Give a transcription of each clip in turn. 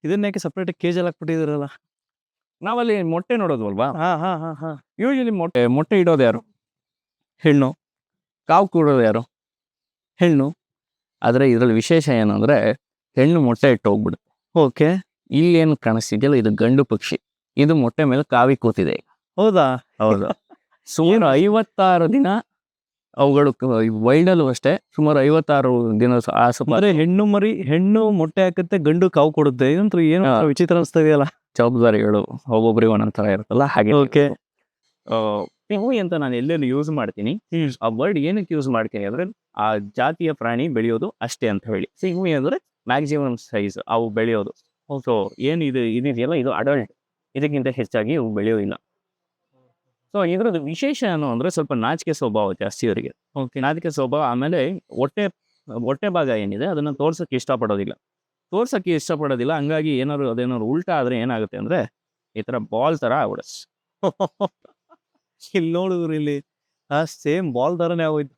ಇದನ್ನ ಯಾಕೆ ಸಪ್ರೇಟ್ ಕೇಜಲ್ಲಿ ಹಾಕ್ಬಿಟ್ಟಿದ್ದೀರಲ್ಲ? ನಾವಲ್ಲಿ ಮೊಟ್ಟೆ ನೋಡೋದು ಹಾ ಹಾ ಹಾ ಹಾ. ಯೂಶಲಿ ಮೊಟ್ಟೆ ಇಡೋದು ಯಾರು? ಹೆಣ್ಣು. ಕಾವು ಕೂಡೋದು ಯಾರು? ಹೆಣ್ಣು. ಆದರೆ ಇದರಲ್ಲಿ ವಿಶೇಷ ಏನಂದ್ರೆ ಹೆಣ್ಣು ಮೊಟ್ಟೆ ಇಟ್ಟು ಹೋಗ್ಬಿಡುತ್ತೆ. ಓಕೆ. ಇಲ್ಲೇನು ಕಾಣಿಸ್ತಿದೆಯಲ್ಲ ಇದು ಗಂಡು ಪಕ್ಷಿ. ಇದು ಮೊಟ್ಟೆ ಮೇಲೆ ಕಾವಿ ಕೂತಿದೆ. ಹೌದಾ? ಹೌದು. ಸುಮಾರು 56 ದಿನ ಅವುಗಳು ವೈಲ್ಡಲ್ಲೂ ಅಷ್ಟೇ ಸುಮಾರು 56 ದಿನ ಅಂದ್ರೆ ಹೆಣ್ಣು ಮೊಟ್ಟೆ ಹಾಕುತ್ತೆ, ಗಂಡು ಕಾವು ಕೊಡುತ್ತೆ. ಇದಂತೂ ಏನು ವಿಚಿತ್ರ ಅನಿಸ್ತಾ ಇದೆಯಲ್ಲ. ಜವಾಬ್ದಾರಿಗಳು ಒಬ್ಬೊಬ್ಬರಿಗೆ ಒಂದೊಂಥರ ಇರುತ್ತಲ್ಲ ಹಾಗೆ. ಓಕೆ. ಪಿಂಗುಯಿ ಅಂತ ನಾನು ಎಲ್ಲೆಲ್ಲಿ ಯೂಸ್ ಮಾಡ್ತೀನಿ. ಆ ವರ್ಡ್ ಏನಕ್ಕೆ ಯೂಸ್ ಮಾಡ್ತೀನಿ ಅಂದ್ರೆ ಆ ಜಾತಿಯ ಪ್ರಾಣಿ ಬೆಳೆಯೋದು ಅಷ್ಟೇ ಅಂತ ಹೇಳಿ. ಪಿಂಗುಯಿ ಅಂದ್ರೆ ಮ್ಯಾಕ್ಸಿಮಮ್ ಸೈಜ್ ಅವು ಬೆಳೆಯೋದು. ಸೊ ಏನು ಇದೆಯಲ್ಲ ಇದು ಅಡಲ್ಟ್, ಇದಕ್ಕಿಂತ ಹೆಚ್ಚಾಗಿ ಇವು ಬೆಳೆಯೋದಿಲ್ಲ. ಸೊ ಇದ್ರದ್ದು ವಿಶೇಷ ಏನು ಅಂದ್ರೆ ಸ್ವಲ್ಪ ನಾಚಿಕೆ ಸ್ವಭಾವ ಜಾಸ್ತಿ ಅವರಿಗೆ. ಓಕೆ. ನಾಚಿಕೆ ಸ್ವಭಾವ. ಆಮೇಲೆ ಹೊಟ್ಟೆ ಭಾಗ ಏನಿದೆ ಅದನ್ನ ತೋರ್ಸಕ್ಕೆ ಇಷ್ಟಪಡೋದಿಲ್ಲ. ಹಂಗಾಗಿ ಅದೇನಾದ್ರು ಉಲ್ಟಾ ಆದ್ರೆ ಏನಾಗುತ್ತೆ ಅಂದ್ರೆ ಈ ತರ ಬಾಲ್ ತರ ಆಗ್ಬಿಡುತ್ತೆ. ಇಲ್ಲಿ ನೋಡಿದ್ರು ಇಲ್ಲಿ ಸೇಮ್ ಬಾಲ್ ತರನೇ ಆಗೋಯ್ತು.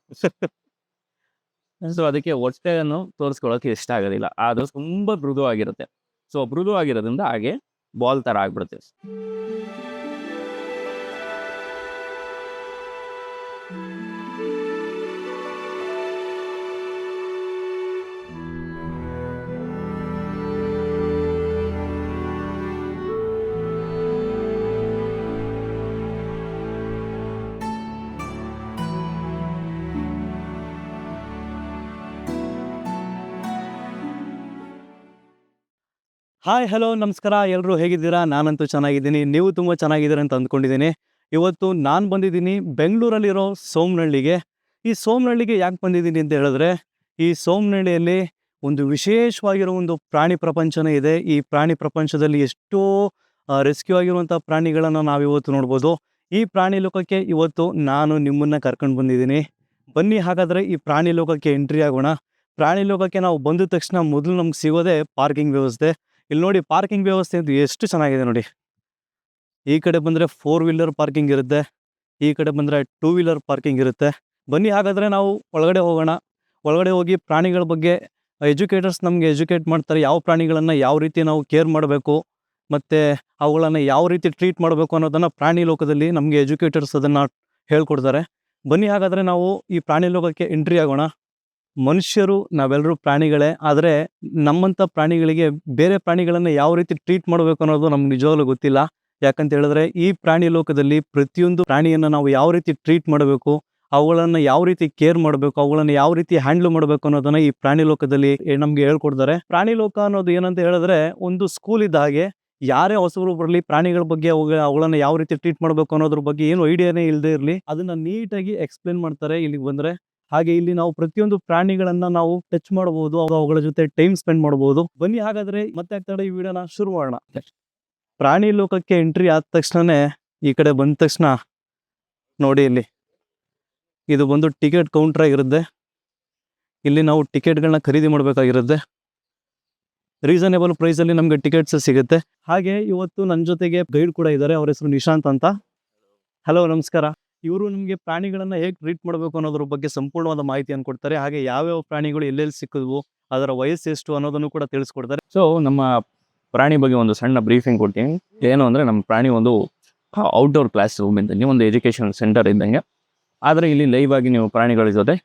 ಸೊ ಅದಕ್ಕೆ ಹೊಟ್ಟೆಯನ್ನು ತೋರಿಸ್ಕೊಳ್ಳೋಕೆ ಇಷ್ಟ ಆಗೋದಿಲ್ಲ. ಅದು ತುಂಬಾ ಮೃದು ಆಗಿರುತ್ತೆ. ಸೊ ಮೃದು ಆಗಿರೋದ್ರಿಂದ ಹಾಗೆ ಬಾಲ್ ತರ ಆಗ್ಬಿಡುತ್ತೆ. ಹಾಯ್, ಹಲೋ, ನಮಸ್ಕಾರ. ಎಲ್ಲರೂ ಹೇಗಿದ್ದೀರಾ? ನಾನಂತೂ ಚೆನ್ನಾಗಿದ್ದೀನಿ. ನೀವು ತುಂಬ ಚೆನ್ನಾಗಿದ್ದೀರ ಅಂತ ಅಂದ್ಕೊಂಡಿದ್ದೀನಿ. ಇವತ್ತು ನಾನು ಬಂದಿದ್ದೀನಿ ಬೆಂಗಳೂರಲ್ಲಿರೋ ಸೋಮನಹಳ್ಳಿಗೆ. ಈ ಸೋಮನಹಳ್ಳಿಗೆ ಯಾಕೆ ಬಂದಿದ್ದೀನಿ ಅಂತ ಹೇಳಿದ್ರೆ, ಈ ಸೋಮನಹಳ್ಳಿಯಲ್ಲಿ ಒಂದು ವಿಶೇಷವಾಗಿರೋ ಒಂದು ಪ್ರಾಣಿ ಪ್ರಪಂಚನೇ ಇದೆ. ಈ ಪ್ರಾಣಿ ಪ್ರಪಂಚದಲ್ಲಿ ಎಷ್ಟೋ ರೆಸ್ಕ್ಯೂ ಆಗಿರುವಂಥ ಪ್ರಾಣಿಗಳನ್ನು ನಾವಿವತ್ತು ನೋಡ್ಬೋದು. ಈ ಪ್ರಾಣಿ ಲೋಕಕ್ಕೆ ಇವತ್ತು ನಾನು ನಿಮ್ಮನ್ನು ಕರ್ಕೊಂಡು ಬಂದಿದ್ದೀನಿ. ಬನ್ನಿ ಹಾಗಾದರೆ ಈ ಪ್ರಾಣಿ ಲೋಕಕ್ಕೆ ಎಂಟ್ರಿ ಆಗೋಣ. ಪ್ರಾಣಿ ಲೋಕಕ್ಕೆ ನಾವು ಬಂದ ತಕ್ಷಣ ಮೊದಲು ನಮ್ಗೆ ಸಿಗೋದೇ ಪಾರ್ಕಿಂಗ್ ವ್ಯವಸ್ಥೆ. ಇಲ್ಲಿ ನೋಡಿ, ಪಾರ್ಕಿಂಗ್ ವ್ಯವಸ್ಥೆ ಅಂತ ಎಷ್ಟು ಚೆನ್ನಾಗಿದೆ ನೋಡಿ. ಈ ಕಡೆ ಬಂದರೆ 4 ವೀಲರ್ ಪಾರ್ಕಿಂಗ್ ಇರುತ್ತೆ, ಈ ಕಡೆ ಬಂದರೆ 2 ವೀಲರ್ ಪಾರ್ಕಿಂಗ್ ಇರುತ್ತೆ. ಬನ್ನಿ ಹಾಗಾದರೆ ನಾವು ಒಳಗಡೆ ಹೋಗೋಣ. ಒಳಗಡೆ ಹೋಗಿ ಪ್ರಾಣಿಗಳ ಬಗ್ಗೆ ಎಜುಕೇಟರ್ಸ್ ನಮಗೆ ಎಜುಕೇಟ್ ಮಾಡ್ತಾರೆ. ಯಾವ ಪ್ರಾಣಿಗಳನ್ನು ಯಾವ ರೀತಿ ನಾವು ಕೇರ್ ಮಾಡಬೇಕು ಮತ್ತು ಅವುಗಳನ್ನು ಯಾವ ರೀತಿ ಟ್ರೀಟ್ ಮಾಡಬೇಕು ಅನ್ನೋದನ್ನು ಪ್ರಾಣಿ ಲೋಕದಲ್ಲಿ ನಮಗೆ ಎಜುಕೇಟರ್ಸ್ ಅದನ್ನು ಹೇಳ್ಕೊಡ್ತಾರೆ. ಬನ್ನಿ ಹಾಗಾದರೆ ನಾವು ಈ ಪ್ರಾಣಿ ಲೋಕಕ್ಕೆ ಎಂಟ್ರಿ ಆಗೋಣ. ಮನುಷ್ಯರು ನಾವೆಲ್ಲರೂ ಪ್ರಾಣಿಗಳೇ, ಆದರೆ ನಮ್ಮಂಥ ಪ್ರಾಣಿಗಳಿಗೆ ಬೇರೆ ಪ್ರಾಣಿಗಳನ್ನು ಯಾವ ರೀತಿ ಟ್ರೀಟ್ ಮಾಡಬೇಕು ಅನ್ನೋದು ನಮ್ಗೆ ನಿಜವಾಗ್ಲೂ ಗೊತ್ತಿಲ್ಲ. ಯಾಕಂತ ಹೇಳಿದ್ರೆ ಈ ಪ್ರಾಣಿ ಲೋಕದಲ್ಲಿ ಪ್ರತಿಯೊಂದು ಪ್ರಾಣಿಯನ್ನು ನಾವು ಯಾವ ರೀತಿ ಟ್ರೀಟ್ ಮಾಡಬೇಕು, ಅವುಗಳನ್ನು ಯಾವ ರೀತಿ ಕೇರ್ ಮಾಡಬೇಕು, ಅವುಗಳನ್ನು ಯಾವ ರೀತಿ ಹ್ಯಾಂಡ್ಲ್ ಮಾಡಬೇಕು ಅನ್ನೋದನ್ನ ಈ ಪ್ರಾಣಿ ಲೋಕದಲ್ಲಿ ನಮ್ಗೆ ಹೇಳ್ಕೊಡ್ತಾರೆ. ಪ್ರಾಣಿ ಲೋಕ ಅನ್ನೋದು ಏನಂತ ಹೇಳಿದ್ರೆ ಒಂದು ಸ್ಕೂಲ್ ಇದ್ದ ಹಾಗೆ. ಯಾರೇ ಹೊಸಬರು ಬರಲಿ, ಪ್ರಾಣಿಗಳ ಬಗ್ಗೆ ಅವುಗಳನ್ನ ಯಾವ ರೀತಿ ಟ್ರೀಟ್ ಮಾಡಬೇಕು ಅನ್ನೋದ್ರ ಬಗ್ಗೆ ಏನು ಐಡಿಯಾನೇ ಇಲ್ಲದೆ ಇರಲಿ, ಅದನ್ನ ನೀಟಾಗಿ ಎಕ್ಸ್ಪ್ಲೇನ್ ಮಾಡ್ತಾರೆ ಇಲ್ಲಿಗೆ ಬಂದ್ರೆ. ಹಾಗೆ ಇಲ್ಲಿ ನಾವು ಪ್ರತಿಯೊಂದು ಪ್ರಾಣಿಗಳನ್ನ ನಾವು ಟಚ್ ಮಾಡಬಹುದು, ಅವುಗಳ ಜೊತೆ ಟೈಮ್ ಸ್ಪೆಂಡ್ ಮಾಡಬಹುದು. ಬನ್ನಿ ಹಾಗಾದ್ರೆ ಮತ್ತೆ ಆಗ್ತಾಳೆ ಈ ವಿಡಿಯೋನ ಶುರು ಮಾಡೋಣ. ಪ್ರಾಣಿ ಲೋಕಕ್ಕೆ ಎಂಟ್ರಿ ಆದ ತಕ್ಷಣನೇ ಈ ಕಡೆ ಬಂದ ತಕ್ಷಣ ನೋಡಿ, ಇಲ್ಲಿ ಇದು ಬಂದು ಟಿಕೆಟ್ ಕೌಂಟರ್ ಆಗಿರುತ್ತೆ. ಇಲ್ಲಿ ನಾವು ಟಿಕೆಟ್ಗಳನ್ನ ಖರೀದಿ ಮಾಡಬೇಕಾಗಿರುತ್ತೆ. ರೀಸನೇಬಲ್ ಪ್ರೈಸ್ ಅಲ್ಲಿ ನಮ್ಗೆ ಟಿಕೆಟ್ಸ್ ಸಿಗುತ್ತೆ. ಹಾಗೆ ಇವತ್ತು ನನ್ನ ಜೊತೆಗೆ ಗೈಡ್ ಕೂಡ ಇದ್ದಾರೆ. ಅವ್ರ ಹೆಸರು ನಿಶಾಂತ್ ಅಂತ. ಹಲೋ, ನಮಸ್ಕಾರ. ಇವರು ನಿಮಗೆ ಪ್ರಾಣಿಗಳನ್ನ ಹೇಗೆ ಟ್ರೀಟ್ ಮಾಡಬೇಕು ಅನ್ನೋದ್ರ ಬಗ್ಗೆ ಸಂಪೂರ್ಣವಾದ ಮಾಹಿತಿಯನ್ನು ಕೊಡ್ತಾರೆ. ಹಾಗೆ ಯಾವ್ಯಾವ ಪ್ರಾಣಿಗಳು ಎಲ್ಲೆಲ್ಲಿ ಸಿಕ್ಕಿದ್ವು, ಅದರ ವಯಸ್ಸು ಎಷ್ಟು ಅನ್ನೋದನ್ನು ಕೂಡ ತಿಳಿಸ್ಕೊಡ್ತಾರೆ. ಸೊ ನಮ್ಮ ಪ್ರಾಣಿ ಬಗ್ಗೆ ಒಂದು ಸಣ್ಣ ಬ್ರೀಫಿಂಗ್ ಕೊಡ್ತೀನಿ. ಏನು ಅಂದರೆ ನಮ್ಮ ಪ್ರಾಣಿ ಒಂದು ಔಟ್ಡೋರ್ ಕ್ಲಾಸ್ ರೂಮ್ ಇದ್ದಂಗೆ, ಒಂದು ಎಜುಕೇಷನ್ ಸೆಂಟರ್ ಇದ್ದಂಗೆ. ಆದರೆ ಇಲ್ಲಿ ಲೈವ್ ಆಗಿ ನೀವು ಪ್ರಾಣಿಗಳ ಜೊತೆ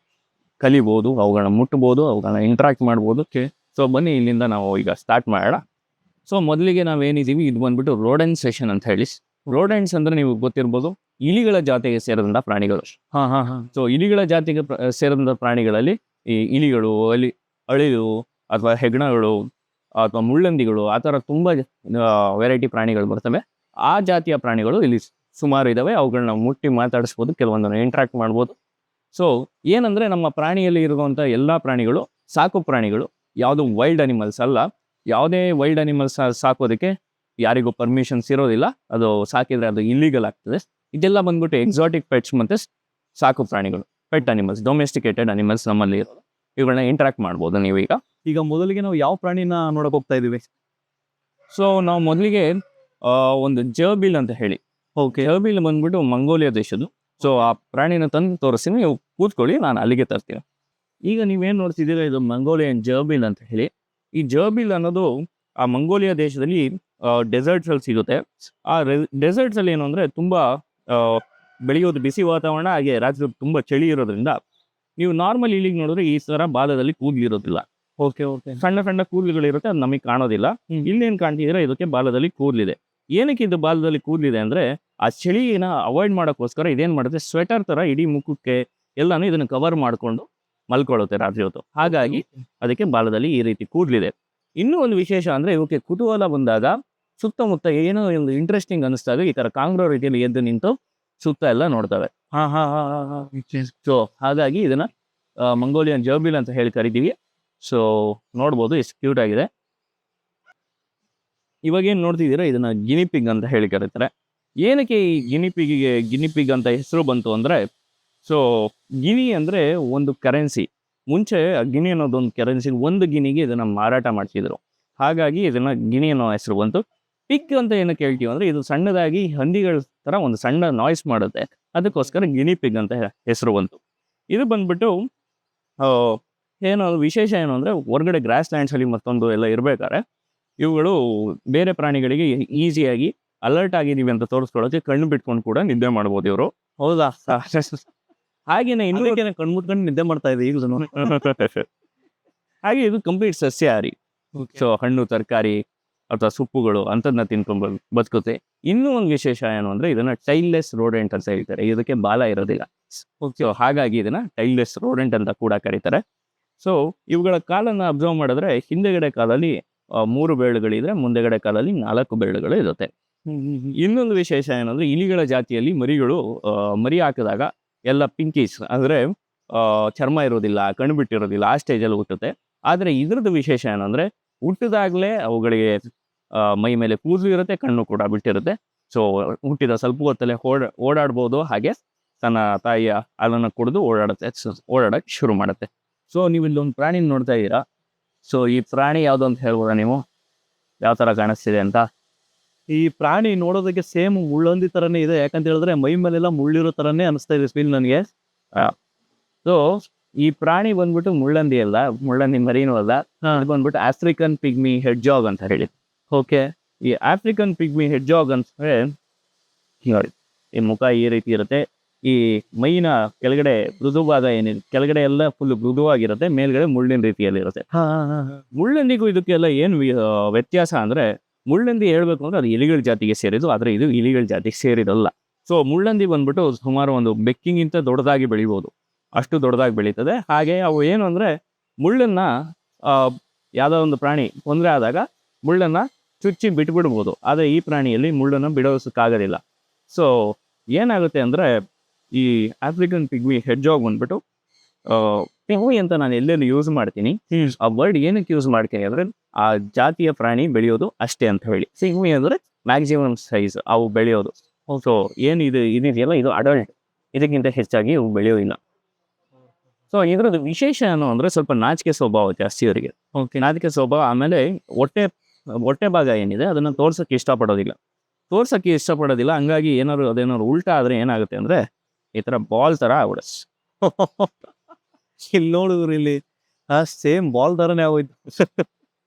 ಕಲಿಬೋದು, ಅವುಗಳನ್ನ ಮುಟ್ಬೋದು, ಅವುಗಳನ್ನ ಇಂಟ್ರಾಕ್ಟ್ ಮಾಡ್ಬೋದು. ಸೊ ಬನ್ನಿ ಇಲ್ಲಿಂದ ನಾವು ಈಗ ಸ್ಟಾರ್ಟ್ ಮಾಡೋಣ. ಸೊ ಮೊದಲಿಗೆ ನಾವೇನಿದ್ದೀವಿ, ಇದು ಬಂದ್ಬಿಟ್ಟು ರೋಡೆಂಟ್ ಸೆಷನ್ ಅಂತ ಹೇಳಿ. ರೋಡೆಂಟ್ಸ್ ಅಂದರೆ ನೀವು ಗೊತ್ತಿರ್ಬೋದು, ಇಲಿಗಳ ಜಾತಿಗೆ ಸೇರಿದಂಥ ಪ್ರಾಣಿಗಳು. ಸೊ ಇಲಿಗಳ ಜಾತಿಗೆ ಸೇರಿದಂಥ ಪ್ರಾಣಿಗಳಲ್ಲಿ ಈ ಇಲಿಗಳು, ಅಳಿಲು ಅಥವಾ ಹೆಗ್ಣಗಳು ಅಥವಾ ಮುಳ್ಳಂದಿಗಳು, ಆ ಥರ ತುಂಬ ವೆರೈಟಿ ಪ್ರಾಣಿಗಳು ಬರ್ತವೆ. ಆ ಜಾತಿಯ ಪ್ರಾಣಿಗಳು ಇಲ್ಲಿ ಸುಮಾರು ಇದ್ದಾವೆ. ಅವುಗಳನ್ನ ಮುಟ್ಟಿ ಮಾತಾಡಿಸ್ಬೋದು, ಕೆಲವೊಂದನ್ನು ಇಂಟ್ರಾಕ್ಟ್ ಮಾಡ್ಬೋದು. ಸೊ ಏನಂದರೆ ನಮ್ಮ ಪ್ರಾಣಿಯಲ್ಲಿ ಇರುವಂಥ ಎಲ್ಲ ಪ್ರಾಣಿಗಳು ಸಾಕು ಪ್ರಾಣಿಗಳು, ಯಾವುದು ವೈಲ್ಡ್ ಅನಿಮಲ್ಸ್ ಅಲ್ಲ. ಯಾವುದೇ ವೈಲ್ಡ್ ಅನಿಮಲ್ಸ್ ಸಾಕೋದಕ್ಕೆ ಯಾರಿಗೂ ಪರ್ಮಿಷನ್ಸ್ ಇರೋದಿಲ್ಲ. ಅದು ಸಾಕಿದರೆ ಅದು ಇಲ್ಲಿಗಲ್ ಆಗ್ತದೆ. ಇದೆಲ್ಲ ಬಂದ್ಬಿಟ್ಟು ಎಕ್ಸಾಟಿಕ್ ಪೆಟ್ಸ್ ಮತ್ತು ಸಾಕು ಪ್ರಾಣಿಗಳು, ಪೆಟ್ ಅನಿಮಲ್ಸ್, ಡೊಮೆಸ್ಟಿಕೇಟೆಡ್ ಅನಿಮಲ್ಸ್ ನಮ್ಮಲ್ಲಿ ಇರೋದು. ಇವುಗಳನ್ನ ಇಂಟ್ರಾಕ್ಟ್ ಮಾಡ್ಬೋದು ನೀವು. ಈಗ ಮೊದಲಿಗೆ ನಾವು ಯಾವ ಪ್ರಾಣಿನ ನೋಡಕ್ ಹೋಗ್ತಾ ಇದೀವಿ? ಸೊ ನಾವು ಮೊದಲಿಗೆ ಒಂದು ಜರ್ಬಿಲ್ ಅಂತ ಹೇಳಿ. ಓಕೆ. ಜರ್ಬಿಲ್ ಬಂದ್ಬಿಟ್ಟು ಮಂಗೋಲಿಯಾ ದೇಶದ್ದು. ಸೊ ಆ ಪ್ರಾಣಿನ ತಂದು ತೋರಿಸ್ತೀನಿ, ನೀವು ಕೂತ್ಕೊಳ್ಳಿ, ನಾನು ಅಲ್ಲಿಗೆ ತರ್ತೀನಿ. ಈಗ ನೀವೇನು ನೋಡ್ತಿದ್ದೀರಾ, ಇದು ಮಂಗೋಲಿಯನ್ ಜರ್ಬಿಲ್ ಅಂತ ಹೇಳಿ. ಈ ಜರ್ಬಿಲ್ ಅನ್ನೋದು ಆ ಮಂಗೋಲಿಯಾ ದೇಶದಲ್ಲಿ ಡೆಸರ್ಟ್ಸ್ ಅಲ್ಲಿ ಸಿಗುತ್ತೆ. ಆ ಡೆಸರ್ಟ್ಸ್ ಅಲ್ಲಿ ಏನು ಅಂದ್ರೆ ತುಂಬಾ ಬೆಳೆಯೋದು ಬಿಸಿ ವಾತಾವರಣ, ಹಾಗೆ ರಾತ್ರಿ ತುಂಬಾ ಚಳಿ ಇರೋದ್ರಿಂದ ನೀವು ನಾರ್ಮಲ್ ಇಲ್ಲಿಗೆ ನೋಡಿದ್ರೆ ಈ ತರ ಬಾಲದಲ್ಲಿ ಕೂದಲಿರೋದಿಲ್ಲ. Okay okay. ಸಣ್ಣ ಸಣ್ಣ ಕೂದಲುಗಳಿರುತ್ತೆ, ಅದು ನಮಗೆ ಕಾಣೋದಿಲ್ಲ. ಇಲ್ಲೇನ್ ಕಾಣ್ತಿದ್ರೆ ಇದಕ್ಕೆ ಬಾಲದಲ್ಲಿ ಕೂದಲಿದೆ. ಏನಕ್ಕೆ ಇದು ಬಾಲದಲ್ಲಿ ಕೂದಲಿದೆ ಅಂದ್ರೆ ಆ ಚಳಿನ ಅವಾಯ್ಡ್ ಮಾಡೋಕ್ಕೋಸ್ಕರ ಇದೇನ್ ಮಾಡುತ್ತೆ, ಸ್ವೆಟರ್ ತರ ಇಡೀ ಮುಖಕ್ಕೆ ಎಲ್ಲಾನು ಇದನ್ನ ಕವರ್ ಮಾಡ್ಕೊಂಡು ಮಲ್ಕೊಳ್ಳುತ್ತೆ ರಾತ್ರಿ ಹೊತ್ತು. ಹಾಗಾಗಿ ಅದಕ್ಕೆ ಬಾಲದಲ್ಲಿ ಈ ರೀತಿ ಕೂದಲಿದೆ. ಇನ್ನೂ ಒಂದು ವಿಶೇಷ ಅಂದ್ರೆ ಇವಕ್ಕೆ ಕುತೂಹಲ ಬಂದಾಗ ಸುತ್ತಮುತ್ತ ಏನೋ ಒಂದು ಇಂಟ್ರೆಸ್ಟಿಂಗ್ ಅನಿಸ್ದಾಗ ಈ ತರ ಕಾಂಗ್ರೋ ರೀತಿಯಲ್ಲಿ ಎದ್ದು ನಿಂತು ಸುತ್ತ ಎಲ್ಲ ನೋಡ್ತವೆ. ಹಾ ಹಾ ಹಾ ಹಾ ಹಾ. ಸೊ ಹಾಗಾಗಿ ಇದನ್ನ ಮಂಗೋಲಿಯನ್ ಜರ್ಬಿಲ್ ಅಂತ ಹೇಳಿ ಕರಿತೀವಿ. ಸೊ ನೋಡ್ಬೋದು ಎಷ್ಟು ಕ್ಯೂಟ್ ಆಗಿದೆ. ಇವಾಗ ಏನ್ ನೋಡ್ತಿದ್ದೀರಾ, ಇದನ್ನ ಗಿನಿಪಿಗ್ ಅಂತ ಹೇಳಿ ಕರೀತಾರೆ. ಏನಕ್ಕೆ ಈ ಗಿನಿಪಿಗ್ ಅಂತ ಹೆಸರು ಬಂತು ಅಂದ್ರೆ, ಸೊ ಗಿನಿ ಅಂದ್ರೆ ಒಂದು ಕರೆನ್ಸಿ. ಮುಂಚೆ ಗಿನಿ ಅನ್ನೋದೊಂದು ಕರೆನ್ಸಿ, ಒಂದು ಗಿನಿಗೆ ಇದನ್ನ ಮಾರಾಟ ಮಾಡ್ತಿದ್ರು. ಹಾಗಾಗಿ ಇದನ್ನ ಗಿನಿ ಅನ್ನೋ ಹೆಸರು ಬಂತು. ಪಿಗ್ ಅಂತ ಏನಕ್ಕೆ ಹೇಳ್ತೀವಿ ಅಂದ್ರೆ, ಇದು ಸಣ್ಣದಾಗಿ ಹಂದಿಗಳ ತರ ಒಂದು ಸಣ್ಣ ನಾಯ್ಸ್ ಮಾಡುತ್ತೆ, ಅದಕ್ಕೋಸ್ಕರ ಗಿನಿ ಪಿಗ್ ಅಂತ ಹೆಸರು ಬಂತು. ಇದು ಬಂದ್ಬಿಟ್ಟು ಏನೋ ವಿಶೇಷ ಏನು ಅಂದ್ರೆ, ಹೊರಗಡೆ ಗ್ರಾಸ್ ಲ್ಯಾಂಡ್ಸ್ ಅಲ್ಲಿ ಮತ್ತೊಂದು ಎಲ್ಲ ಇರ್ಬೇಕಾದ್ರೆ ಇವುಗಳು ಬೇರೆ ಪ್ರಾಣಿಗಳಿಗೆ ಈಸಿಯಾಗಿ ಅಲರ್ಟ್ ಆಗಿದೀವಿ ಅಂತ ತೋರಿಸ್ಕೊಳ್ಳೋಕೆ ಕಣ್ಣು ಬಿಟ್ಕೊಂಡು ಕೂಡ ನಿದ್ದೆ ಮಾಡ್ಬೋದು ಇವರು. ಹೌದಾ? ಹಾಗೇನೆ ಇನ್ನೂ ಕಣ್ಮುಟ್ಕೊಂಡು ನಿದ್ದೆ ಮಾಡ್ತಾ ಇದೆ ಈಗಲೂ. ಹಾಗೆ ಇದು ಕಂಪ್ಲೀಟ್ ಸಸ್ಯಾಹಾರಿ. ಸೊ ಹಣ್ಣು ತರಕಾರಿ ಅಥವಾ ಸೊಪ್ಪುಗಳು ಅಂಥದನ್ನ ತಿನ್ಕೊಂಡು ಬದುಕುತ್ತೆ. ಇನ್ನೂ ಒಂದು ವಿಶೇಷ ಏನು ಅಂದ್ರೆ, ಇದನ್ನ ಟೈಲ್ಲೆಸ್ ರೋಡೆಂಟ್ ಅಂತ ಹೇಳ್ತಾರೆ. ಇದಕ್ಕೆ ಬಾಲ ಇರೋದಿಲ್ಲ. ಸೊ ಹಾಗಾಗಿ ಇದನ್ನ ಟೈಲ್ಲೆಸ್ ರೋಡೆಂಟ್ ಅಂತ ಕೂಡ ಕರೀತಾರೆ. ಸೊ ಇವುಗಳ ಕಾಲನ್ನ ಅಬ್ಸರ್ವ್ ಮಾಡಿದ್ರೆ ಹಿಂದೆಗಡೆ ಕಾಲಲ್ಲಿ 3 ಬೆರಳುಗಳಿದ್ರೆ ಮುಂದೆಗಡೆ ಕಾಲಲ್ಲಿ 4 ಬೆರಳುಗಳು ಇರುತ್ತೆ. ಇನ್ನೊಂದು ವಿಶೇಷ ಏನಂದ್ರೆ, ಇಲಿಗಳ ಜಾತಿಯಲ್ಲಿ ಮರಿಗಳು ಮರಿ ಹಾಕಿದಾಗ ಎಲ್ಲ ಪಿಂಕೀಸ್ ಅಂದ್ರೆ ಚರ್ಮ ಇರೋದಿಲ್ಲ, ಕಣ್ಣು ಬಿಟ್ಟಿರೋದಿಲ್ಲ, ಆ ಸ್ಟೇಜಲ್ಲಿ ಹುಟ್ಟುತ್ತೆ. ಆದ್ರೆ ಇದ್ರದ್ದು ವಿಶೇಷ ಏನಂದ್ರೆ, ಹುಟ್ಟಿದಾಗಲೇ ಅವುಗಳಿಗೆ ಮೈ ಮೇಲೆ ಕೂದಲು ಇರುತ್ತೆ, ಕಣ್ಣು ಕೂಡ ಬಿಟ್ಟಿರುತ್ತೆ. ಸೊ ಹುಟ್ಟಿದ ಸ್ವಲ್ಪ ಹೊತ್ತಲ್ಲೇ ಓಡಾಡ್ಬೋದು, ಹಾಗೆ ತನ್ನ ತಾಯಿಯ ಹಾಲನ್ನು ಕುಡಿದು ಓಡಾಡಕ್ಕೆ ಶುರು ಮಾಡುತ್ತೆ. ಸೊ ನೀವು ಇಲ್ಲೊಂದು ಪ್ರಾಣಿ ನೋಡ್ತಾ ಇದ್ದೀರಾ. ಸೊ ಈ ಪ್ರಾಣಿ ಯಾವುದು ಅಂತ ಹೇಳ್ಬೋದಾ ನೀವು, ಯಾವ ತರ ಕಾಣಿಸ್ತಿದೆ ಅಂತ? ಈ ಪ್ರಾಣಿ ನೋಡೋದಕ್ಕೆ ಸೇಮ್ ಮುಳ್ಳಂದಿ ತರನೇ ಇದೆ. ಯಾಕಂತ ಹೇಳಿದ್ರೆ ಮೈ ಮೇಲೆಲ್ಲ ಮುಳ್ಳಿರೋ ತರನೇ ಅನಿಸ್ತಾ ಇದೆ ಫೀಲ್ ನನಗೆ. ಸೊ ಈ ಪ್ರಾಣಿ ಬಂದ್ಬಿಟ್ಟು ಮುಳ್ಳಂದಿ ಅಲ್ಲ, ಮುಳ್ಳಂದಿ ಮರಿನೂ ಅಲ್ಲ. ಇದು ಬಂದ್ಬಿಟ್ಟು ಆಫ್ರಿಕನ್ ಪಿಗ್ಮಿ ಹೆಡ್ಜಾಗ್ ಅಂತ ಹೇಳಿ. ಓಕೆ. ಈ ಆಫ್ರಿಕನ್ ಪಿಗ್ಮಿ ಹೆಡ್ಜಾಗ್ ಅಂದ್ರೆ ನೋಡಿ, ಈ ಮುಖ ಈ ರೀತಿ ಇರುತ್ತೆ. ಈ ಮೈನ ಕೆಳಗಡೆ ಮೃದು ಭಾಗ ಏನಿದೆ, ಕೆಳಗಡೆ ಎಲ್ಲ ಫುಲ್ ಮೃದುವಾಗಿರುತ್ತೆ, ಮೇಲ್ಗಡೆ ಮುಳ್ಳಿನ ರೀತಿಯಲ್ಲಿ ಇರುತ್ತೆ. ಮುಳ್ಳಂದಿಗೂ ಇದಕ್ಕೆಲ್ಲ ಏನು ವ್ಯತ್ಯಾಸ ಅಂದ್ರೆ, ಮುಳ್ಳಂದಿ ಹೇಳ್ಬೇಕು ಅಂದ್ರೆ ಅದು ಇಲಿಗಳ ಜಾತಿಗೆ ಸೇರಿದ್ದು, ಆದ್ರೆ ಇದು ಇಲಿಗಳ ಜಾತಿಗೆ ಸೇರಿದಲ್ಲ. ಸೊ ಮುಳ್ಳಂದಿ ಬಂದ್ಬಿಟ್ಟು ಸುಮಾರು ಒಂದು ಬೆಕ್ಕಿಗಿಂತ ದೊಡ್ಡದಾಗಿ ಬೆಳಿಬೋದು, ಅಷ್ಟು ದೊಡ್ಡದಾಗಿ ಬೆಳೀತದೆ. ಹಾಗೆ ಅವು ಏನು ಅಂದ್ರೆ, ಮುಳ್ಳನ್ನ ಯಾವುದೋ ಒಂದು ಪ್ರಾಣಿ ತೊಂದರೆ ಆದಾಗ ಮುಳ್ಳನ್ನ ಚುಚ್ಚಿ ಬಿಟ್ಬಿಡ್ಬೋದು. ಆದರೆ ಈ ಪ್ರಾಣಿಯಲ್ಲಿ ಮುಳ್ಳನ್ನು ಬಿಡೋಸಕ್ಕಾಗೋದಿಲ್ಲ. ಸೊ ಏನಾಗುತ್ತೆ ಅಂದರೆ, ಈ ಆಫ್ರಿಕನ್ ಪಿಗ್ಮಿ ಹೆಡ್ಜಾಗ್ ಬಂದ್ಬಿಟ್ಟು ಪಿಗ್ಮಿ ಅಂತ ನಾನು ಎಲ್ಲೆಲ್ಲಿ ಯೂಸ್ ಮಾಡ್ತೀನಿ, ಆ ವರ್ಡ್ ಏನಕ್ಕೆ ಯೂಸ್ ಮಾಡ್ತೀನಿ ಅಂದರೆ, ಆ ಜಾತಿಯ ಪ್ರಾಣಿ ಬೆಳೆಯೋದು ಅಷ್ಟೇ ಅಂತ ಹೇಳಿ. ಪಿಗ್ಮಿ ಅಂದರೆ ಮ್ಯಾಕ್ಸಿಮಮ್ ಸೈಜ್ ಅವು ಬೆಳೆಯೋದು. ಸೊ ಏನು ಇದೆಯಲ್ಲ, ಇದು ಅಡಲ್ಟ್, ಇದಕ್ಕಿಂತ ಹೆಚ್ಚಾಗಿ ಇವು ಬೆಳೆಯೋದಿಲ್ಲ. ಸೊ ಇದ್ರದ್ದು ವಿಶೇಷ ಏನು ಅಂದರೆ, ಸ್ವಲ್ಪ ನಾಚಿಕೆ ಸ್ವಭಾವ ಜಾಸ್ತಿ ಅವರಿಗೆ. ನಾಚಿಕೆ ಸ್ವಭಾವ. ಆಮೇಲೆ ಹೊಟ್ಟೆ ಭಾಗ ಏನಿದೆ ಅದನ್ನು ತೋರ್ಸೋಕ್ಕೆ ಇಷ್ಟಪಡೋದಿಲ್ಲ. ಹಂಗಾಗಿ ಅದೇನಾದ್ರು ಉಲ್ಟಾ ಆದರೆ ಏನಾಗುತ್ತೆ ಅಂದರೆ, ಈ ಥರ ಬಾಲ್ ಥರ ಆಗ್ಬಿಡುತ್ತೆ. ಇಲ್ಲಿ ನೋಡಿದ್ರು, ಇಲ್ಲಿ ಸೇಮ್ ಬಾಲ್ ಥರನೇ ಆಗೋಯ್ತು.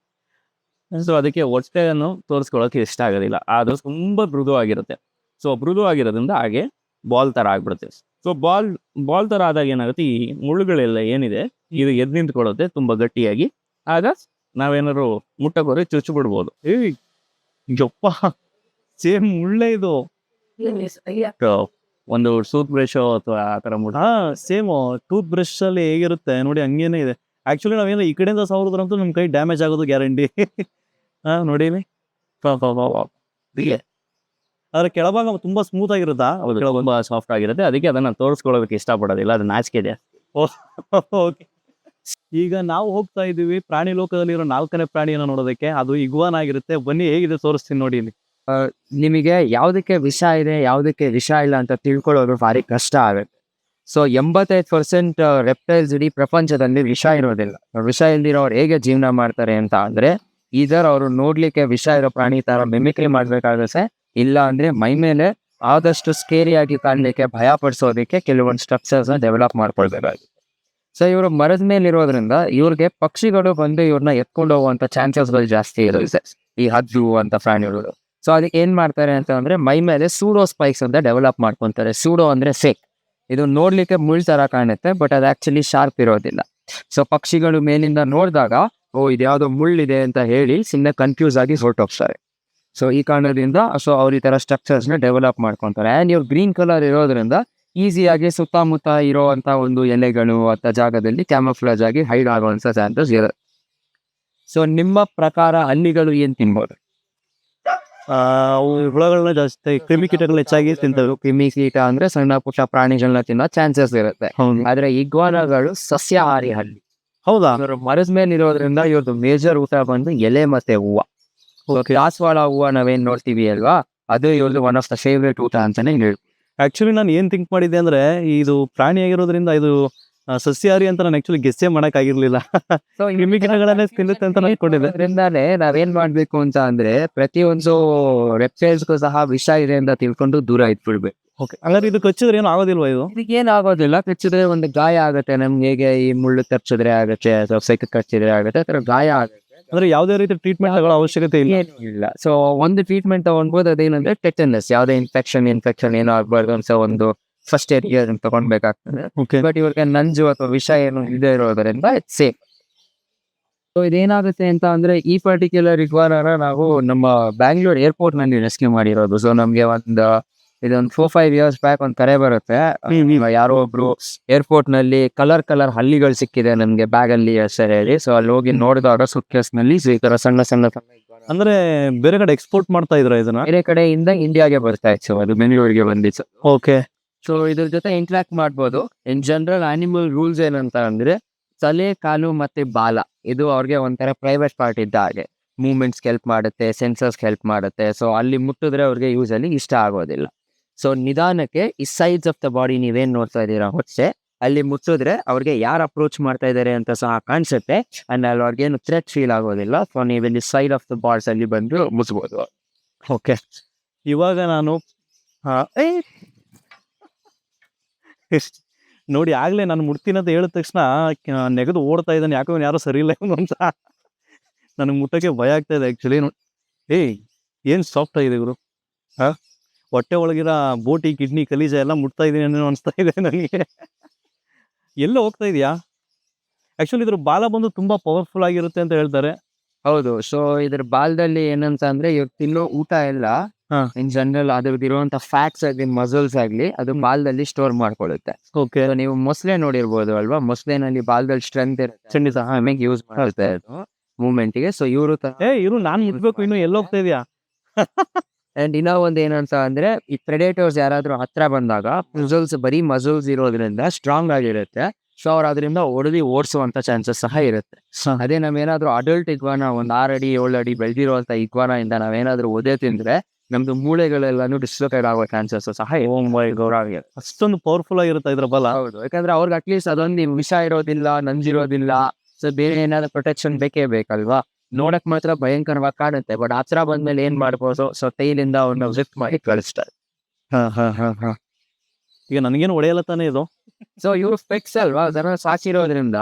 ಸೊ ಅದಕ್ಕೆ ಹೊಟ್ಟೆಯನ್ನು ತೋರಿಸ್ಕೊಳ್ಳೋಕೆ ಇಷ್ಟ ಆಗೋದಿಲ್ಲ. ಅದು ತುಂಬ ಮೃದುವಾಗಿರುತ್ತೆ. ಸೊ ಮೃದುವಾಗಿರೋದ್ರಿಂದ ಹಾಗೆ ಬಾಲ್ ಥರ ಆಗ್ಬಿಡುತ್ತೆ. ಸೊ ಬಾಲ್ ಥರ ಆದಾಗ ಏನಾಗುತ್ತೆ, ಈ ಮುಳ್ಳುಗಳೆಲ್ಲ ಏನಿದೆ ಇದು ಎದ್ದು ನಿಂತ್ಕೊಳ್ಳುತ್ತೆ ತುಂಬ ಗಟ್ಟಿಯಾಗಿ. ಆಗ ನಾವೇನಾದ್ರು ಮುಟ್ಟಕೋರೆ ಚುಚ್ಚಿಬಿಡ್ಬೋದು. ಯಪ್ಪ, ಸೇಮ್ ಮುಳ್ಳೆ ಇದು. ಒಂದು ಟೂತ್ ಬ್ರಷ್ ಅಥವಾ ಆ ಥರ ಸೇಮ್ ಟೂತ್ ಬ್ರಷ್ ಅಲ್ಲಿ ಹೇಗಿರುತ್ತೆ ನೋಡಿ, ಹಂಗೇನೆ ಇದೆ. ಆಕ್ಚುಲಿ ನಾವೇನೋ ಈ ಕಡೆಯಿಂದ ಸಾವಿರದ್ರಂತೂ ನಮ್ಮ ಕೈ ಡ್ಯಾಮೇಜ್ ಆಗೋದು ಗ್ಯಾರಂಟಿ. ನೋಡಿ, ಅದ್ರ ಕೆಳಭಾಗ ತುಂಬಾ ಸ್ಮೂತ್ ಆಗಿರುತ್ತಾ? ತುಂಬಾ ಸಾಫ್ಟ್ ಆಗಿರುತ್ತೆ. ಅದಕ್ಕೆ ಅದನ್ನ ತೋರಿಸ್ಕೊಳ್ಳೋದಕ್ಕೆ ಇಷ್ಟಪಡೋದಿಲ್ಲ, ಅದು ನಾಚಿಕೆ ಇದೆ. ಓಕೆ. ಈಗ ನಾವು ಹೋಗ್ತಾ ಇದೀವಿ ಪ್ರಾಣಿ ಲೋಕದಲ್ಲಿರೋ 4ನೇ ಪ್ರಾಣಿಯನ್ನು ನೋಡೋದಕ್ಕೆ. ಅದು ಇಗ್ವಾನ್ ಆಗಿರುತ್ತೆ. ಬನ್ನಿ, ಹೇಗಿದೆ ತೋರಿಸ್ತೀನಿ ನೋಡಿ. ಇಲ್ಲಿ ನಿಮಗೆ ಯಾವುದಕ್ಕೆ ವಿಷ ಇದೆ, ಯಾವುದಕ್ಕೆ ವಿಷ ಇಲ್ಲ ಅಂತ ತಿಳ್ಕೊಳ್ಳೋದು ಭಾರಿ ಕಷ್ಟ ಆಗುತ್ತೆ. ಸೊ 85% ರೆಪ್ಟೈಲ್ಸ್ ಇಡೀ ಪ್ರಪಂಚದಲ್ಲಿ ವಿಷ ಇರೋದಿಲ್ಲ. ವಿಷ ಇಲ್ದಿರೋರು ಹೇಗೆ ಜೀವನ ಮಾಡ್ತಾರೆ ಅಂತ ಅಂದ್ರೆ, ಇದರ ಅವರು ನೋಡ್ಲಿಕ್ಕೆ ವಿಷ ಇರೋ ಪ್ರಾಣಿ ತರ ಮಿಮಿಕ್ರಿ ಮಾಡ್ಬೇಕಾಗುತ್ತೆ, ಇಲ್ಲ ಅಂದ್ರೆ ಮೈ ಮೇಲೆ ಆದಷ್ಟು ಸ್ಕೇರಿಯಾಗಿ ಕಾಣಲಿಕ್ಕೆ ಭಯ ಪಡಿಸೋದಕ್ಕೆ ಕೆಲವೊಂದು ಸ್ಟ್ರಕ್ಚರ್ಸ್ ಡೆವಲಪ್ ಮಾಡ್ಕೊಳ್ಬೇಕಾಗುತ್ತೆ. ಸೊ ಇವರು ಮರದ ಮೇಲೆ ಇರೋದ್ರಿಂದ ಇವ್ರಿಗೆ ಪಕ್ಷಿಗಳು ಬಂದು ಇವ್ರನ್ನ ಎತ್ಕೊಂಡು ಹೋಗುವಂತ ಚಾನ್ಸಸ್ಗಳು ಜಾಸ್ತಿ ಇರುತ್ತೆ. ಈ ಹದ್ದು ಅಂತ ಪ್ರಾಣಿಗಳು. ಸೊ ಅದಕ್ಕೆ ಏನ್ ಮಾಡ್ತಾರೆ ಅಂತ ಅಂದ್ರೆ ಮೈ ಮೇಲೆ ಸೂಡೋ ಸ್ಪೈಕ್ಸ್ ಅಂತ ಡೆವಲಪ್ ಮಾಡ್ಕೊಂತಾರೆ. ಸೂಡೋ ಅಂದ್ರೆ ಫೇಕ್. ಇದು ನೋಡ್ಲಿಕ್ಕೆ ಮುಳ್ ತರ ಕಾಣುತ್ತೆ, ಬಟ್ ಅದು ಆಕ್ಚುಲಿ ಶಾರ್ಪ್ ಇರೋದಿಲ್ಲ. ಸೊ ಪಕ್ಷಿಗಳು ಮೇಲಿಂದ ನೋಡಿದಾಗ ಓ ಇದ್ಯಾವುದೋ ಮುಳ್ಳಿದೆ ಅಂತ ಹೇಳಿ ಸುಮ್ಮನೆ ಕನ್ಫ್ಯೂಸ್ ಆಗಿ ಹೊರಟೋಗ್ತಾರೆ. ಸೊ ಈ ಕಾರಣದಿಂದ ಸೊ ಅವ್ರು ಈ ತರ ಸ್ಟ್ರಕ್ಚರ್ಸ್ ನ ಡೆವಲಪ್ ಮಾಡ್ಕೊಂತಾರೆ. ಆ್ಯಂಡ್ ಇವ್ರು ಗ್ರೀನ್ ಕಲರ್ ಇರೋದ್ರಿಂದ ಈಸಿಯಾಗಿ ಸುತ್ತಮುತ್ತ ಇರೋವಂಥ ಒಂದು ಎಲೆಗಳು ಅಥವಾ ಜಾಗದಲ್ಲಿ ಕ್ಯಾಮಫ್ಲಾಜ್ ಆಗಿ ಹೈಡ್ ಆಗುವಂಥ ಚಾನ್ಸಸ್ ಇರುತ್ತೆ. ಸೊ ನಿಮ್ಮ ಪ್ರಕಾರ ಹಲ್ಲಿಗಳು ಏನ್ ತಿನ್ಬೋದು? ಅವು ಹುಳಗಳನ್ನ ಜಾಸ್ತಿ, ಕ್ರಿಮಿಕೀಟಗಳು ಹೆಚ್ಚಾಗಿ ತಿಂತವೆ. ಕ್ರಿಮಿಕೀಟ ಅಂದ್ರೆ ಸಣ್ಣ ಪುಟ್ಟ ಪ್ರಾಣಿಗಳನ್ನ ತಿನ್ನೋ ಚಾನ್ಸಸ್ ಇರುತ್ತೆ. ಹೌದು. ಆದ್ರೆ ಇಗ್ವಾನಾಗಳು ಸಸ್ಯಾಹಾರಿ ಹಲ್ಲಿ. ಹೌದಾ? ಇವರು ಮರದ ಮೇಲೆ ಇರೋದ್ರಿಂದ ಇವ್ರದ್ದು ಮೇಜರ್ ಊಟ ಬಂದು ಎಲೆ ಮತ್ತೆ ಹೂವು. Okay. ದಾಸವಾಳ ಹೂವು ನಾವೇನ್ ನೋಡ್ತೀವಿ ಅಲ್ವಾ, ಅದು ಇವ್ರದ್ದು ಒನ್ ಆಫ್ ದ ಫೇವ್ರೇಟ್ ಊಟ ಅಂತಾನೆ ಹೇಳಿ. ಆಕ್ಚುಲಿ ನಾನು ಏನ್ ಥಿಂಕ್ ಮಾಡಿದ್ದೆ ಅಂದ್ರೆ ಇದು ಪ್ರಾಣಿ ಆಗಿರೋದ್ರಿಂದ ಇದು ಸಸ್ಯಾಹಾರಿ ಅಂತ ನಾನು ಆಕ್ಚುಲಿ ಗೆಸ್ಸೇ ಮಾಡಕ್ ಆಗಿರ್ಲಿಲ್ಲ. ಸೊ ಕ್ರಿಮಿಕೀಟಗಳನ್ನೇ ತಿನ್ನುತ್ತೆ ಅಂತ ಅನ್ಕೊಂಡಿದ್ದೆ. ಅದರಿಂದಾನೇ ನಾವೇನ್ ಮಾಡ್ಬೇಕು ಅಂತ ಅಂದ್ರೆ ಪ್ರತಿಯೊಂದು ರೆಪ್ಟೈಲ್ಸ್ಗೂ ಸಹ ವಿಷ ಇದೆ ಅಂತ ತಿಳ್ಕೊಂಡು ದೂರ ಇಟ್ಬಿಡ್ಬೇಕು. ಓಕೆ, ಹಂಗಾದ್ರೆ ಇದು ಕಚ್ಚಿದ್ರೆ ಏನು ಆಗೋದಿಲ್ವಾ ಇದು? ಇದಕ್ಕೆ ಏನ್ ಆಗೋದಿಲ್ಲ. ಕಚ್ಚಿದ್ರೆ ಒಂದು ಗಾಯ ಆಗುತ್ತೆ ನಮ್ಗೆ. ಹೇಗೆ ಈ ಮುಳ್ಳು ತರ್ಚಿದ್ರೆ ಆಗುತ್ತೆ ಅಥವಾ ಸೆಕ್ ಕಚ್ಚಿದ್ರೆ ಆಗುತ್ತೆ, ಆ ಥರ ಗಾಯ ಆಗುತ್ತೆ. ಅಂದ್ರೆ ಯಾವುದೇ ರೀತಿ ಟ್ರೀಟ್ಮೆಂಟ್ ತಗೊಳ್ಳೋ ಅವಶ್ಯಕತೆ ಇಲ್ಲ. ಏನೂ ಇಲ್ಲ. ಸೊ ಒಂದು ಟ್ರೀಟ್ಮೆಂಟ್ ತಗೊಂಡ್ಬೋದು. ಅದೇನಂದ್ರೆ ಟೆಟನಸ್, ಯಾವುದೇ ಇನ್ಫೆಕ್ಷನ್ ಏನೋ ಆಗ್ಬಾರ್ದು ಅಂತ ಒಂದು ಫಸ್ಟ್ ಏಡ್ ತಗೊಂಡ್ಬೇಕಾಗ್ತದೆ. ಓಕೆ. ಬಟ್ ಇವ್ರಿಗೆ ನಂಜು ಅಥವಾ ವಿಷ ಏನು ಇಲ್ಲದೆ ಇರೋದರಿಂದ ಇಟ್ಸ್ ಸೇಫ್. ಸೊ ಇದೇನಾಗುತ್ತೆ ಅಂತ ಅಂದ್ರೆ ಈ ಪರ್ಟಿಕ್ಯುಲರ್ ಇಗ್ವಾನಾನ ನಾವು ನಮ್ಮ ಬ್ಯಾಂಗ್ಳೂರ್ ಏರ್ಪೋರ್ಟ್ ನಲ್ಲಿ ರೆಸ್ಕ್ಯೂ ಮಾಡಿರೋದು. ಸೊ ನಮ್ಗೆ ಇದೊಂದು 4-5 years ಬ್ಯಾಕ್ ಒಂದು ಕರೆ ಬರುತ್ತೆ. ಯಾರೋ ಒಬ್ರು ಏರ್ಪೋರ್ಟ್ ನಲ್ಲಿ ಕಲರ್ ಹಲ್ಲಿಗಳು ಸಿಕ್ಕಿದೆ ನಮ್ಗೆ ಬ್ಯಾಗ್ ಅಲ್ಲಿ ಸರಿ ಹೇಳಿ. ಸೊ ಅಲ್ಲಿ ಹೋಗಿ ನೋಡಿದಾಗ ಸುಟ್ಕೇಸ್ ನಲ್ಲಿ ಈ ತರ ಸಣ್ಣ iguana. ಅಂದ್ರೆ ಬೇರೆ ಕಡೆ ಎಕ್ಸ್ಪೋರ್ಟ್ ಮಾಡ್ತಾ ಇದ್ರ ಇದನ್ನ? ಬೇರೆ ಕಡೆಯಿಂದ ಇಂಡಿಯಾಗೆ ಬರ್ತಾ ಇತ್ತು. ಅದು ಬೆಂಗಳೂರಿಗೆ ಬಂದಿತ್ತು. ಓಕೆ. ಸೊ ಇದ್ರ ಜೊತೆ ಇಂಟ್ರಾಕ್ಟ್ ಮಾಡ್ಬೋದು. ಇನ್ ಜನರಲ್ ಆನಿಮಲ್ ರೂಲ್ಸ್ ಏನಂತ ಅಂದ್ರೆ ತಲೆ, ಕಾಲು ಮತ್ತೆ ಬಾಲ ಇದು ಅವ್ರಿಗೆ ಒಂಥರ ಪ್ರೈವೇಟ್ ಪಾರ್ಟ್ ಇದ್ದ ಹಾಗೆ. ಮೂವ್ಮೆಂಟ್ಸ್ಗೆ ಹೆಲ್ಪ್ ಮಾಡುತ್ತೆ, ಸೆನ್ಸರ್ಸ್ಗೆ ಹೆಲ್ಪ್ ಮಾಡುತ್ತೆ. ಸೊ ಅಲ್ಲಿ ಮುಟ್ಟಿದ್ರೆ ಅವ್ರಿಗೆ ಯೂಸಲಿ ಇಷ್ಟ ಆಗೋದಿಲ್ಲ. ಸೊ ನಿಧಾನಕ್ಕೆ ಈ ಸೈಡ್ಸ್ ಆಫ್ ದ ಬಾಡಿ ನೀವೇನ್ ನೋಡ್ತಾ ಇದ್ದೀರಾ ಹೊಟ್ಟೆ, ಅಲ್ಲಿ ಮುಟ್ಟಿದ್ರೆ ಅವ್ರಿಗೆ ಯಾರು ಅಪ್ರೋಚ್ ಮಾಡ್ತಾ ಇದ್ದಾರೆ ಅಂತ ಸಹ ಕಾಣಿಸುತ್ತೆ. ಅಂಡ್ ಅಲ್ಲಿ ಅವ್ರಿಗೇನು ಥ್ರೆಟ್ ಫೀಲ್ ಆಗೋದಿಲ್ಲ. ಸೊ ನೀವಿಲ್ಲಿ ಸೈಡ್ ಆಫ್ ದ ಬಾರ್ಡ್ಸ್ ಅಲ್ಲಿ ಬಂದು ಮುಟ್ಬೋದು. ಓಕೆ. ಇವಾಗ ನಾನು ನೋಡಿ ಆಗ್ಲೇ ನಾನು ಮುಟ್ತೀನಿ ಅಂತ ಹೇಳಿದ ತಕ್ಷಣ ನೆಗೆದು ಓಡ್ತಾ ಇದ್ದಾನೆ. ಯಾಕೋ ಯಾರೋ ಸರಿ ಇಲ್ಲ ಇವನು ಅಂತ ನನಗೆ ಮುಟ್ಟಕ್ಕೆ ಭಯ ಆಗ್ತಾ ಇದೆ ಆ್ಯಕ್ಚುಲಿ. ಏನು ಸಾಫ್ಟ್ ಆಗಿದೆ ಗುರು. ಹೊಟ್ಟೆ ಒಳಗಿರೋ ಬೋಟಿ, ಕಿಡ್ನಿ, ಕಲೀಜ ಎಲ್ಲ ಮುಟ್ತಾ ಇದ್ದೀನಿ ಅನ್ನೋ ಅನಿಸ್ತಾ ಇದೆ ನನಗೆ. ಎಲ್ಲ ಹೋಗ್ತಾ ಇದೆಯಾ? ಆ್ಯಕ್ಚುಲಿ ಇದ್ರ ಬಾಲ ಬಂದು ತುಂಬ ಪವರ್ಫುಲ್ ಆಗಿರುತ್ತೆ ಅಂತ ಹೇಳ್ತಾರೆ. ಹೌದು. ಸೊ ಇದ್ರ ಬಾಲದಲ್ಲಿ ಏನಂತ ಅಂದ್ರೆ ಇವ್ರು ತಿನ್ನೋ ಊಟ ಎಲ್ಲ ಇನ್ ಜನರಲ್ ಅದ್ರದ್ದು ಇರುವಂತ ಫ್ಯಾಟ್ಸ್ ಆಗ್ಲಿ ಮಸಲ್ಸ್ ಆಗ್ಲಿ ಅದು ಬಾಲದಲ್ಲಿ ಸ್ಟೋರ್ ಮಾಡ್ಕೊಳ್ಳುತ್ತೆ. ಓಕೆ. ನೀವು ಮೊಸಳೆ ನೋಡಿರ್ಬೋದು ಅಲ್ವಾ, ಮೊಸಳೆನಲ್ಲಿ ಬಾಲದಲ್ಲಿ ಸ್ಟ್ರೆಂತ್ ಇರುತ್ತೆ, ಖಂಡಿತ. ಆಮೇಲೆ ಯೂಸ್ ಮಾಡುತ್ತೆ ಮೂವ್ಮೆಂಟ್ ಗೆ. ಸೊ ಇವರು ಇರು ನಾನು ಮುಟ್ಬೇಕು, ಇನ್ನು ಎಲ್ಲ ಹೋಗ್ತಾ ಇದೆಯಾ? ಅಂಡ್ ಇನ್ನೂ ಒಂದ್ ಏನಂತ ಅಂದ್ರೆ ಈ ಪ್ರೆಡೇಟರ್ಸ್ ಯಾರಾದ್ರೂ ಹತ್ರ ಬಂದಾಗ ಬರೀ ಮಸಲ್ಸ್ ಇರೋದ್ರಿಂದ ಸ್ಟ್ರಾಂಗ್ ಆಗಿರುತ್ತೆ. ಸೊ ಅವ್ರು ಅದರಿಂದ ಓಡಿಸುವಂತ ಚಾನ್ಸಸ್ ಸಹ ಇರುತ್ತೆ. ಅದೇ ನಾವೇನಾದ್ರೂ ಅಡಲ್ಟ್ ಇಗ್ವಾನ 6 ಅಡಿ 7 ಅಡಿ ಬೆಳೆದಿರುವಂತ ಇಗ್ವಾನ ಇಂದ ನಾವೇನಾದ್ರೂ ಒದೆ ತಿಂದ್ರೆ ನಮ್ದು ಮೂಳೆಗಳೆಲ್ಲಾನು ಡಿಸ್ಲೊಕೇಟ್ ಆಗೋ ಚಾನ್ಸಸ್ ಸಹ ಇದೆ. ಅಷ್ಟೊಂದು ಪವರ್ಫುಲ್ ಆಗಿರುತ್ತೆ ಇದ್ರ ಬಲ. ಹೌದು. ಯಾಕಂದ್ರೆ ಅವ್ರಿಗೆ ಅಟ್ಲೀಸ್ಟ್ ಅದೊಂದು ವಿಷ ಇರೋದಿಲ್ಲ, ನಂಜಿರೋದಿಲ್ಲ. ಸೊ ಬೇರೆ ಏನಾದ್ರು ಪ್ರೊಟೆಕ್ಷನ್ ಬೇಕೇ ಬೇಕಲ್ವಾ. ನೋಡಕ್ ಮಾತ್ರ ಭಯಂಕರವಾಗಿ ಕಾಣುತ್ತೆ, ಬಟ್ ಹತ್ರ ಬಂದ್ಮೇಲೆ ಏನ್ ಮಾಡ್ಬೋದು, ಸೊ ತೈಲಿಂದ ಅವ್ರನ್ನ ಜಿಪ್ ಮಾಡಿ ಕಳಿಸ್ತಾರೆ. ಈಗ ನನಗೇನು ಹೊಡೆಯಲ್ಲ ತಾನೇ ಇದು. ಸೊ ಇವ್ರು ಫೆಕ್ಸ್ ಅಲ್ವಾ, ಜನ ಸಾಕಿರೋದ್ರಿಂದ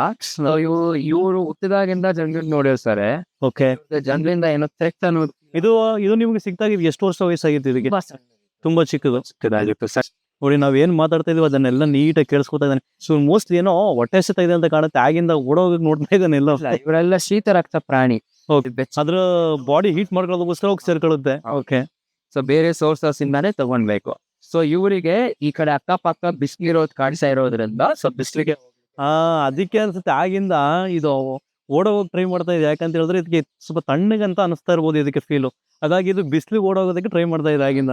ಇವರು ಹುಟ್ಟಿದಾಗಿಂದ ಜನರಿಗೆ ನೋಡಿರ್ತಾರೆ. ಓಕೆ. ಜನರಿಂದ ಏನೋ ಥ್ರೆಟ್ ಅನ್ನೋದು. ಇದು ನಿಮ್ಗೆ ಸಿಕ್ತಾಗ ಎಷ್ಟು ವರ್ಷ ವಯಸ್ಸಾಗಿತ್ತು ಇದಕ್ಕೆ? ತುಂಬಾ ಚಿಕ್ಕದು. ನೋಡಿ ನಾವೇನ್ ಮಾತಾಡ್ತಾ ಇದೀವಿ ಅದನ್ನೆಲ್ಲ ನೀಟಾಗಿ ಕೇಳಿಸ್ಕೊತಾ ಇದ್ದಾನೆ. ಸೊ ಮೋಸ್ಟ್ಲಿ ಏನೋ ಹೊಟ್ಟೆ ಹಸಿತಾ ಇದೆ ಅಂತ ಕಾಣುತ್ತೆ. ಆಗಿಂದ ಓಡೋಗಿ ನೋಡ್ತಾ ಇದ್ದಾನೆ ಎಲ್ಲ. ಇವರೆಲ್ಲ ಶೀತ ರಕ್ತ ಪ್ರಾಣಿ. ಅದ್ರ ಬಾಡಿ ಹೀಟ್ ಮಾಡ್ಕೊಳ್ಳೋದಕ್ಕೋಸ್ಕರ ಹೋಗಿ ಸೇರ್ಕೊಳ್ಳುತ್ತೆ. ಓಕೆ. ಸೊ ಬೇರೆ ಸೋರ್ಸಸ್ ಇಂದಾನೆ ತಗೊಂಡ್ಬೇಕು. ಸೊ ಇವರಿಗೆ ಈ ಕಡೆ ಅಕ್ಕಪಕ್ಕ ಬಿಸಿಲಿರೋದು ಕಾಣಿಸ್ತಾ ಇರೋದ್ರಿಂದ ಸೊ ಬಿಸಿಲಿಗೆ ಅದಕ್ಕೆ ಅನ್ಸುತ್ತೆ ಆಗಿಂದ ಇದು ಓಡೋಗಿ ಟ್ರೈ ಮಾಡ್ತಾ ಇದೆ. ಯಾಕಂತ ಹೇಳಿದ್ರೆ ಇದಕ್ಕೆ ಸ್ವಲ್ಪ ತಣ್ಣಗಂತ ಅನಿಸ್ತಾ ಇರ್ಬೋದು ಇದಕ್ಕೆ ಫೀಲು. ಹಾಗಾಗಿ ಇದು ಬಿಸಿಲಿಗೆ ಓಡೋಗೋದಕ್ಕೆ ಟ್ರೈ ಮಾಡ್ತಾ ಇದೆ ಆಗಿಂದ.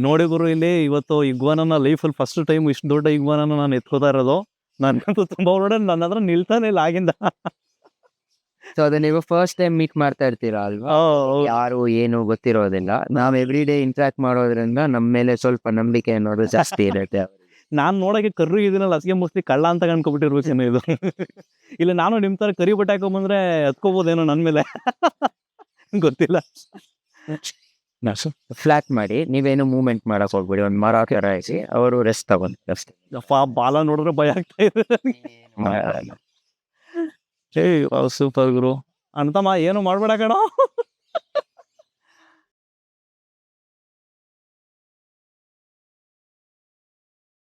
ನೋಡಿ ಗುರು, ಇಲ್ಲಿ ಇವತ್ತು ಇಗ್ವಾನನ ಲೈಫಲ್ಲಿ ಫಸ್ಟ್ ಟೈಮ್ ಇಷ್ಟು ದೊಡ್ಡ ಇಗ್ವಾನನ ನಾನು ಎತ್ಕೋತಾ ಇರೋದು. ನನಗಂತೂ ತುಂಬಾ ಓಡೋಣ, ನನ್ನ ಹತ್ರ ನಿಲ್ತಾನೆ ಇಲ್ಲ ಆಗಿಂದ. ಸೊ ಅದ ನೀವು ಫಸ್ಟ್ ಟೈಮ್ ಮೀಟ್ ಮಾಡ್ತಾ ಇರ್ತೀರಾ ಅಲ್ವಾ, ಯಾರು ಏನು ಗೊತ್ತಿರೋದಿಲ್ಲ. ನಾವ್ ಎವ್ರಿ ಡೇ ಇಂಟ್ರಾಕ್ಟ್ ಮಾಡೋದ್ರಿಂದ ನಮ್ಮ ಮೇಲೆ ಸ್ವಲ್ಪ ನಂಬಿಕೆ ಅನ್ನೋದು ಜಾಸ್ತಿ ಇರುತ್ತೆ. ನಾನ್ ನೋಡಕ್ಕೆ ಕರ್ರು ಇದನ್ನಲ್ಲ, ಅದಕ್ಕೆ ಮೋಸ್ಟ್ಲಿ ಕಳ್ಳ ಅಂತ ಅನ್ಕೊಬಿಟ್ಟಿರ್ಬೇಕೇನೋ ಇದು. ಇಲ್ಲ ನಾನು ನಿಮ್ ತರ ಕರಿ ಬಟ್ಟೆ ಹಾಕೊಂಬಂದ್ರೆ ಹತ್ಕೋಬೋದೇನೋ ನನ್ ಮೇಲೆ. ಗೊತ್ತಿಲ್ಲ. ಫ್ಲಾಟ್ ಮಾಡಿ ನೀವೇನು ಮೂವ್ಮೆಂಟ್ ಮಾಡಕ್ ಹೋಗ್ಬಿಡಿ. ಒಂದ್ ಮರ ಕೆರಾಯಿಸಿ ಅವರು ರೆಸ್ಟ್ ತಗೊಂಡ್ ಅಷ್ಟೇ. ಬಾಲ ನೋಡಿದ್ರೆ ಭಯ ಆಗ್ತಾ ಇದೆ. ಸೂಪರ್ ಗುರು. ಅಂತಮ್ಮ ಏನು ಮಾಡ್ಬೇಡ ಕಣೋ.